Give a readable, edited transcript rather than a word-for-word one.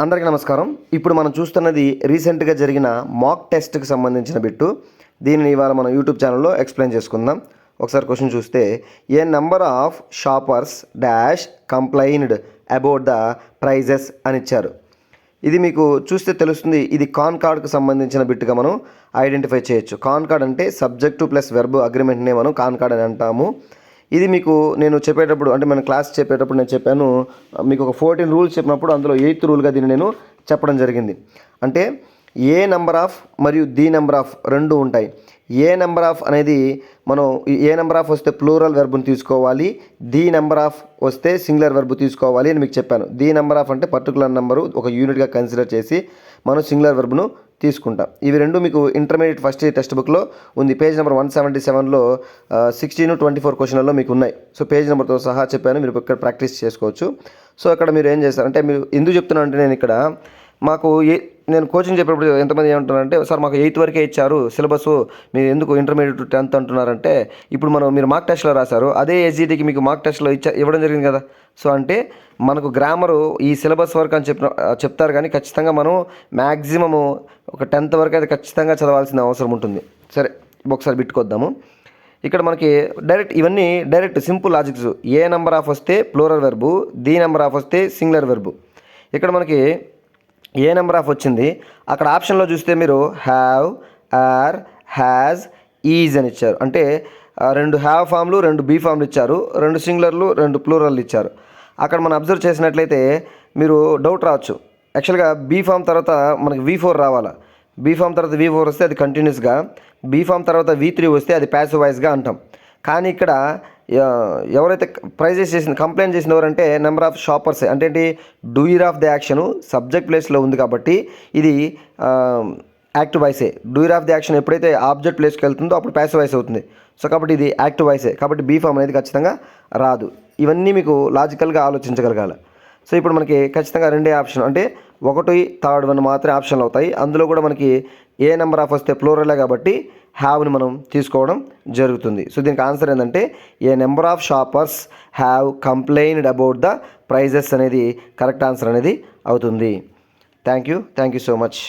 అందరికీ నమస్కారం. ఇప్పుడు మనం చూస్తున్నది రీసెంట్గా జరిగిన మాక్ టెస్ట్కి సంబంధించిన బిట్టు. దీనిని ఇవాళ మనం యూట్యూబ్ ఛానల్లో ఎక్స్ప్లెయిన్ చేసుకుందాం. ఒకసారి క్వశ్చన్ చూస్తే, a number of shoppers dash complained about the prices అని ఇచ్చారు. ఇది మీకు చూస్తే తెలుస్తుంది. ఇది కాన్కార్డ్కి సంబంధించిన బిట్టుగా మనం ఐడెంటిఫై చేయొచ్చు. కాన్కార్డ్ అంటే సబ్జెక్టు ప్లస్ వెర్బ్ అగ్రిమెంట్నే మనం కాన్కార్డ్ అని అంటాము. ఇది మీకు నేను చెప్పేటప్పుడు, అంటే మన క్లాస్ చెప్పేటప్పుడు నేను చెప్పాను, మీకు ఒక 14 రూల్స్ చెప్పినప్పుడు అందులో 8th రూల్గా దీన్ని నేను చెప్పడం జరిగింది. అంటే ఏ నెంబర్ ఆఫ్ మరియు ది నెంబర్ ఆఫ్ రెండు ఉంటాయి. ఏ నెంబర్ ఆఫ్ అనేది మనం ఏ నెంబర్ ఆఫ్ వస్తే ప్లూరల్ వెర్బ్ని తీసుకోవాలి, ది నెంబర్ ఆఫ్ వస్తే సింగులర్ వెర్బ్ తీసుకోవాలి అని మీకు చెప్పాను. ది నెంబర్ ఆఫ్ అంటే పర్టికులర్ నెంబరు ఒక యూనిట్గా కన్సిడర్ చేసి మనం సింగులర్ వెర్బ్ను తీసుకుంటాం. ఇవి రెండు మీకు ఇంటర్మీడియట్ ఫస్ట్ ఇయర్ టెక్స్ట్ బుక్లో ఉంది. పేజ్ నెంబర్ 177లో 16-24 క్వశ్చన్లలో మీకు ఉన్నాయి. సో పేజ్ నెంబర్తో సహా చెప్పాను, మీరు ఇక్కడ ప్రాక్టీస్ చేసుకోవచ్చు. సో అక్కడ మీరు ఏం చేస్తారంటే, మీరు ఎందుకు చెప్తున్నాను అంటే, నేను ఇక్కడ నేను కోచింగ్ చెప్పేటప్పుడు ఎంతమంది ఏమంటున్నారంటే, సార్ మాకు 8th వరకే ఇచ్చారు సిలబస్, మీరు ఎందుకు ఇంటర్మీడియట్ 10th అంటున్నారంటే, ఇప్పుడు మీరు మార్క్ టెస్ట్లో రాశారు, అదే ఎస్జిటికి మీకు మార్క్ టెస్ట్లో ఇవ్వడం జరిగింది కదా. సో అంటే మనకు గ్రామరు ఈ సిలబస్ వరకు అని చెప్తారు, కానీ ఖచ్చితంగా మనం మ్యాక్సిమము ఒక 10th వరకు అయితే ఖచ్చితంగా చదవాల్సిన అవసరం ఉంటుంది. సరే, ఒకసారి బిట్టుకొద్దాము. ఇక్కడ మనకి ఇవన్నీ direct simple logics. A number of వస్తే plural verb, the number of వస్తే సింగులర్ వెర్బు. ఇక్కడ మనకి ఏ నెంబర్ ఆఫ్ వచ్చింది, అక్కడ ఆప్షన్లో చూస్తే మీరు హ్యావ్, ఆర్, హ్యాజ్, ఈజ్ అని ఇచ్చారు. అంటే 2 హ్యావ్ ఫామ్లు 2 బీ ఫామ్లు ఇచ్చారు, 2 సింగులర్లు 2 ప్లూరల్ ఇచ్చారు. అక్కడ మనం అబ్జర్వ్ చేసినట్లయితే మీరు డౌట్ రావచ్చు, యాక్చువల్గా బీ ఫామ్ తర్వాత మనకి V4 రావాలా. బీ ఫామ్ తర్వాత V4 వస్తే అది కంటిన్యూస్గా, బీ ఫామ్ తర్వాత V3 వస్తే అది ప్యాసివ్ వాయిస్గా అంటాం. కానీ ఇక్కడ ఎవరైతే కంప్లైంట్ చేసిన ఎవరంటే నెంబర్ ఆఫ్ షాపర్స్. అంటే ఏంటి, doer of the action subject ప్లేస్లో ఉంది కాబట్టి ఇది యాక్టివ్ వాయిసే. డూయర్ ఆఫ్ ది యాక్షన్ ఎప్పుడైతే ఆబ్జెక్ట్ ప్లేస్కి వెళ్తుందో అప్పుడు ప్యాసివ్ వాయిస్ అవుతుంది. సో కాబట్టి ఇది యాక్టివ్ వాయిసే, కాబట్టి బీ ఫామ్ అనేది ఖచ్చితంగా రాదు. ఇవన్నీ మీకు లాజికల్గా ఆలోచించగలగాలి. సో ఇప్పుడు మనకి ఖచ్చితంగా 2 ఆప్షన్, అంటే 1, 3rd 1 మాత్రమే ఆప్షన్లు అవుతాయి. అందులో కూడా మనకి ఏ నెంబర్ ఆఫ్ వస్తే ప్లూరలే కాబట్టి హ్యావ్ని మనం తీసుకోవడం జరుగుతుంది. సో దీనికి ఆన్సర్ ఏంటంటే, a number of shoppers have complained about the prices అనేది కరెక్ట్ ఆన్సర్ అనేది అవుతుంది. Thank you so much.